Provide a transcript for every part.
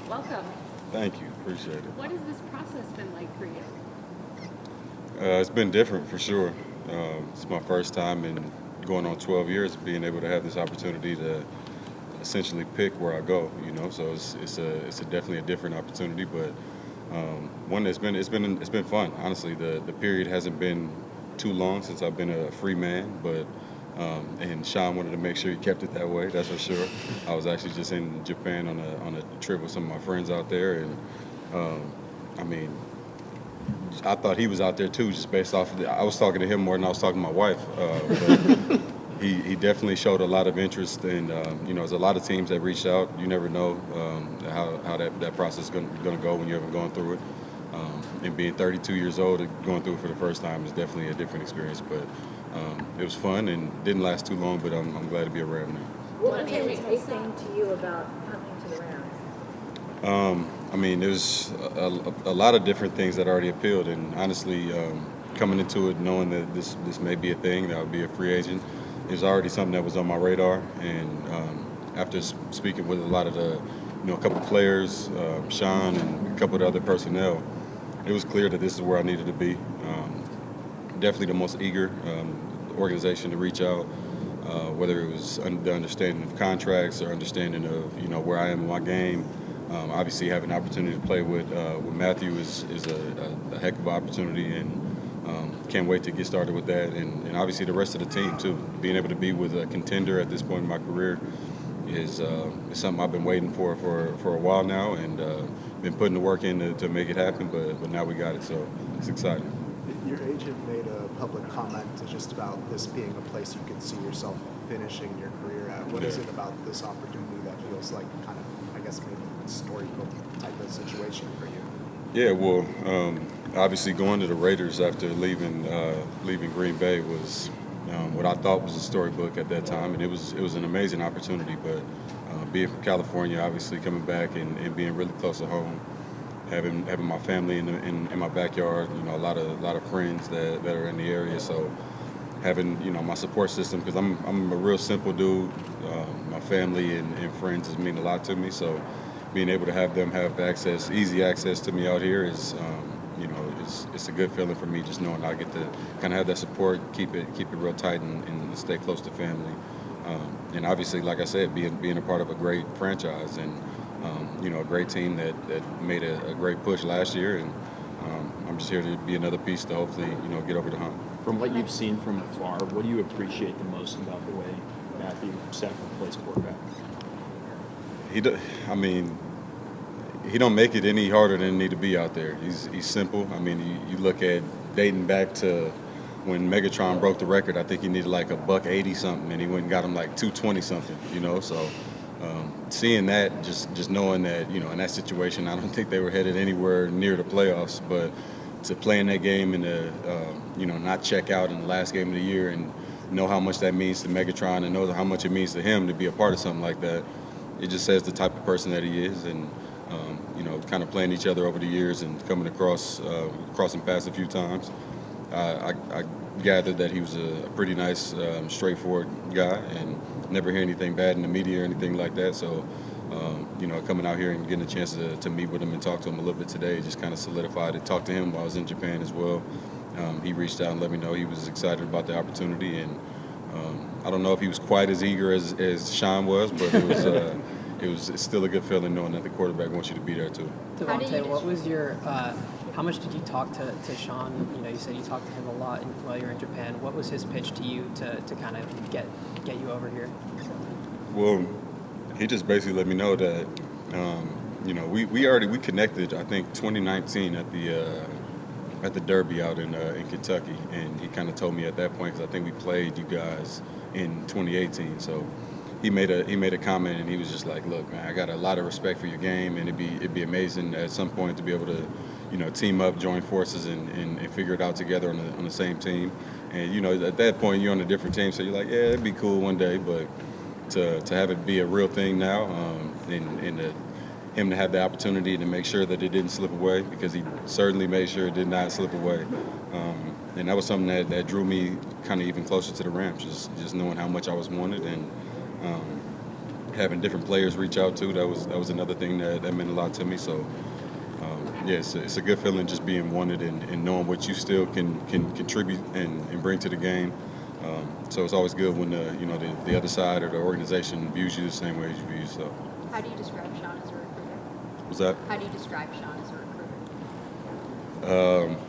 Welcome. Thank you. Appreciate it. What has this process been like for you? It's been different for sure. It's my first time in going on 12 years being able to have this opportunity to essentially pick where I go. So it's definitely a different opportunity, but one that's been fun. Honestly, the period hasn't been too long since I've been a free man, but and Sean wanted to make sure he kept it that way. That's for sure. I was actually just in Japan on a trip with some of my friends out there, and I mean, I thought he was out there too, just based off of I was talking to him more than I was talking to my wife. But he definitely showed a lot of interest, and there's a lot of teams that reached out. You never know how that process is going to go when you haven't gone through it. And being 32 years old and going through it for the first time is definitely a different experience. But it was fun and didn't last too long, but I'm glad to be a Ram now. What was enticing to you about coming to the Rams? There's a lot of different things that already appealed, and honestly, coming into it knowing that this may be a thing, that I would be a free agent, is already something that was on my radar. And after speaking with a lot of a couple of players, Sean and a couple of the other personnel, it was clear that this is where I needed to be. Definitely the most eager organization to reach out, whether it was the understanding of contracts or understanding of where I am in my game. Obviously, having an opportunity to play with Matthew is a heck of an opportunity, and can't wait to get started with that. And obviously, the rest of the team too. Being able to be with a contender at this point in my career is something I've been waiting for a while now, and been putting the work in to make it happen. But now we got it, so it's exciting. Your agent made a public comment just about this being a place you could see yourself finishing your career at. What is it about this opportunity that feels like kind of, I guess, maybe storybook type of situation for you? Yeah, well, obviously going to the Raiders after leaving Green Bay was what I thought was a storybook at that time, and it was an amazing opportunity. But being from California, obviously coming back and being really close to home, having my family in my backyard, a lot of friends that are in the area, so having my support system, because I'm a real simple dude. My family and friends mean a lot to me, so being able to have them have easy access to me out here is it's a good feeling for me, just knowing I get to kind of have that support, keep it real tight, and stay close to family. And obviously, like I said, being a part of a great franchise and a great team that made a great push last year, and I'm just here to be another piece to hopefully get over the hump. From what you've seen from afar, what do you appreciate the most about the way Matthew Stafford plays quarterback? He don't make it any harder than it need to be out there. He's simple. You look at dating back to when Megatron broke the record. I think he needed like $180 something, and he went and got him like $220 something. So seeing that, just knowing that in that situation, I don't think they were headed anywhere near the playoffs. But to play in that game and to not check out in the last game of the year and know how much that means to Megatron and know how much it means to him to be a part of something like that, it just says the type of person that he is. And kind of playing each other over the years and coming crossing paths a few times, I gathered that he was a pretty nice, straightforward guy, and never hear anything bad in the media or anything like that. So, coming out here and getting a chance to meet with him and talk to him a little bit today just kind of solidified it. Talked to him while I was in Japan as well. He reached out and let me know he was excited about the opportunity, and I don't know if he was quite as eager as Sean was, but it's still a good feeling knowing that the quarterback wants you to be there too. Davante, what was your how much did you talk to Sean? You said you talked to him a lot while you were in Japan. What was his pitch to you to kind of get you over here? Well, he just basically let me know that we connected, I think 2019 at the Derby out in Kentucky, and he kind of told me at that point, because I think we played you guys in 2018. So he made a comment, and he was just like, "Look, man, I got a lot of respect for your game, and it'd be amazing at some point to be able to, team up, join forces, and figure it out together on the same team." And at that point, you're on a different team, so you're like, "Yeah, it'd be cool one day," but to have it be a real thing now, and him to have the opportunity to make sure that it didn't slip away, because he certainly made sure it did not slip away. And that was something that drew me kind of even closer to the Rams, just knowing how much I was wanted, and having different players reach out to, that was another thing that meant a lot to me. So yeah, it's a good feeling just being wanted and knowing what you still can contribute and bring to the game. So it's always good when the other side or the organization views you the same way as you view yourself. How do you describe Sean as a recruiter? Was that How do you describe Sean as a recruiter?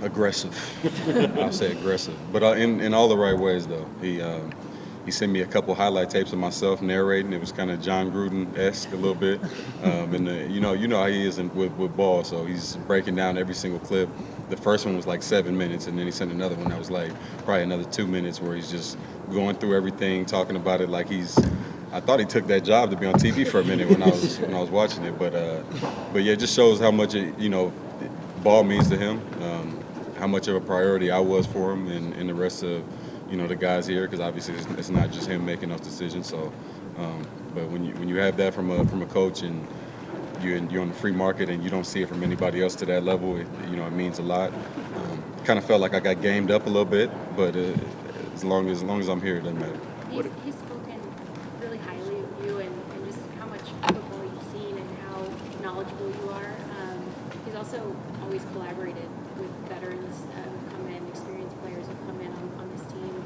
aggressive? I'll say aggressive, but in all the right ways though. He sent me a couple highlight tapes of myself narrating. It was kind of John Gruden-esque a little bit, and you know how he is with ball. So he's breaking down every single clip. The first one was like 7 minutes, and then he sent another one that was like probably another 2 minutes, where he's just going through everything, talking about it like he's. I thought he took that job to be on TV for a minute when I was watching it, but yeah, it just shows how much ball means to him, how much of a priority I was for him, and the rest of the guys here, because obviously it's not just him making those decisions. So, but when you have that from a coach, and you're on the free market and you don't see it from anybody else to that level, it means a lot. Kind of felt like I got gamed up a little bit, but as long as I'm here, it doesn't matter. He's spoken really highly of you and just how much football you've seen and how knowledgeable you are. He's also always collaborated with veterans who come in, experienced players who come in on this team.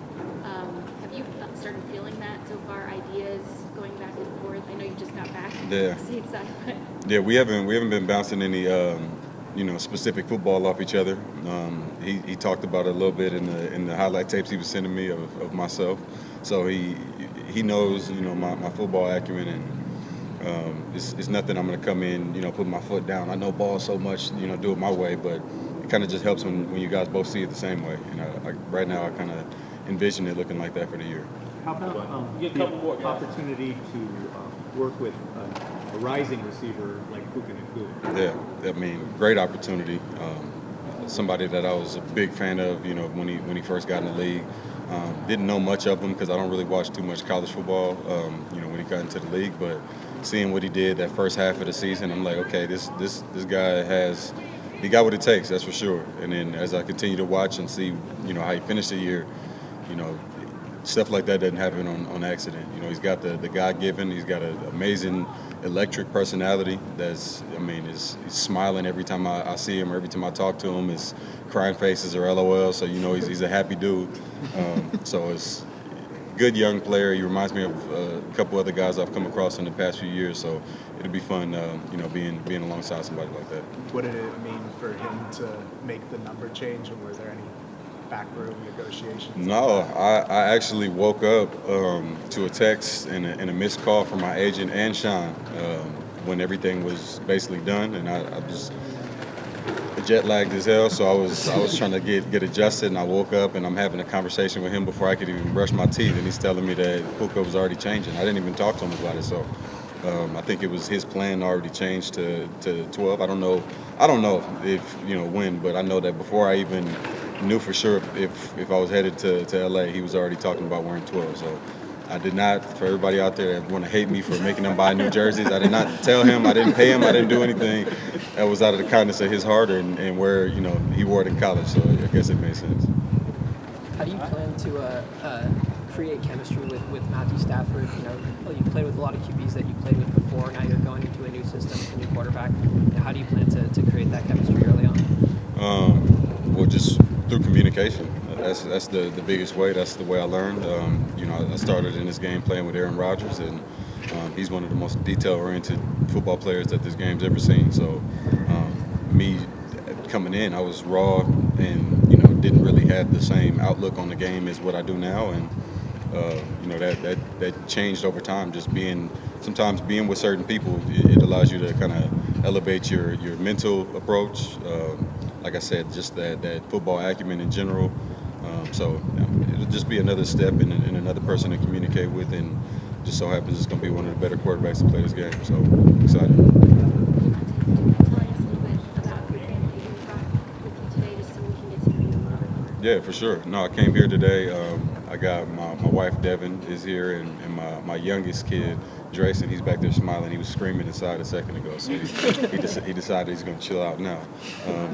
Have you started feeling that so far? Ideas going back and forth? I know you just got back. Yeah. Yeah, we haven't been bouncing any specific football off each other. He talked about it a little bit in the highlight tapes he was sending me of myself. So he knows my football acumen, and it's nothing I'm going to come in put my foot down. I know ball so much, do it my way, but it kind of just helps when you guys both see it the same way. Right now I kind of envision it looking like that for the year. How about the opportunity to work with a rising receiver like Puka Nacua? Yeah, I mean, great opportunity. Somebody that I was a big fan of, when he first got in the league. Didn't know much of him because I don't really watch too much college football. When he got into the league, but seeing what he did that first half of the season, I'm like, okay, this guy he got what it takes, that's for sure. And then as I continue to watch and see, how he finished the year, stuff like that doesn't happen on accident. He's got the God-given. He's got an amazing electric personality. He's smiling every time I see him, or every time I talk to him. His crying faces are LOL. So he's a happy dude. So it's a good young player. He reminds me of a couple other guys I've come across in the past few years. So it'll be fun, being alongside somebody like that. What did it mean for him to make the number change, and were there any backroom negotiations? No, I actually woke up to a text and a missed call from my agent and Sean when everything was basically done, and I was jet lagged as hell, so I was trying to get adjusted, and I woke up and I'm having a conversation with him before I could even brush my teeth, and he's telling me that Puka was already changing. I didn't even talk to him about it, so I think it was his plan already changed to 12. I don't know if when, but I know that before I even knew for sure if I was headed to LA, he was already talking about wearing 12. So I did not, for everybody out there that want to hate me for making them buy new jerseys, I did not tell him, I didn't pay him, I didn't do anything. That was out of the kindness of his heart and where he wore it in college, so I guess it made sense. How do you plan to create chemistry with Matthew Stafford? You played with a lot of QBs that you played with before. Now you're going into a new system, a new quarterback. How do you plan to create that chemistry early on? Well, just through communication. That's the biggest way. That's the way I learned. I started in this game playing with Aaron Rodgers, and he's one of the most detail-oriented football players that this game's ever seen. So me coming in, I was raw and didn't really have the same outlook on the game as what I do now, and that changed over time. Just sometimes being with certain people, it allows you to kind of elevate your mental approach. Like I said, just that football acumen in general. So it'll just be another step and another person to communicate with, and just so happens it's going to be one of the better quarterbacks to play this game. So excited. Telling us a little bit about your family you brought with you today, just so we can get to know you a little bit more. Yeah, for sure. No, I came here today. I got my wife Devin is here, and my youngest kid Drayson, he's back there smiling. He was screaming inside a second ago, so he decided he's going to chill out now.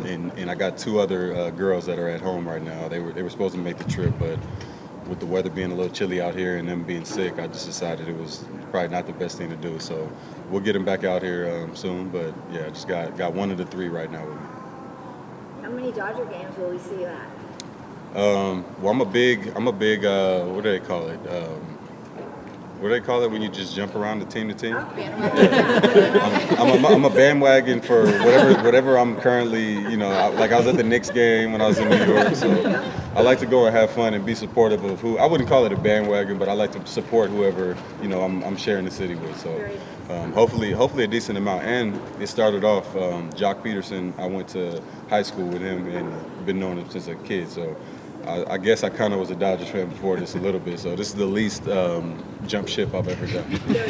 And I got two other girls that are at home right now. They were supposed to make the trip, but with the weather being a little chilly out here and them being sick, I just decided it was probably not the best thing to do. So we'll get him back out here soon. But yeah, I just got one of the three right now with me. How many Dodger games will we see you at? Well, I'm a big what do they call it? What do they call it when you just jump around the team to team? I'm a bandwagon for whatever I'm currently, like I was at the Knicks game when I was in New York, so I like to go and have fun and be supportive of who, I wouldn't call it a bandwagon, but I like to support whoever, I'm sharing the city with. So hopefully a decent amount. And it started off, Jock Peterson, I went to high school with him and been knowing him since a kid, so I guess I kind of was a Dodgers fan before this a little bit, so this is the least jump ship I've ever done.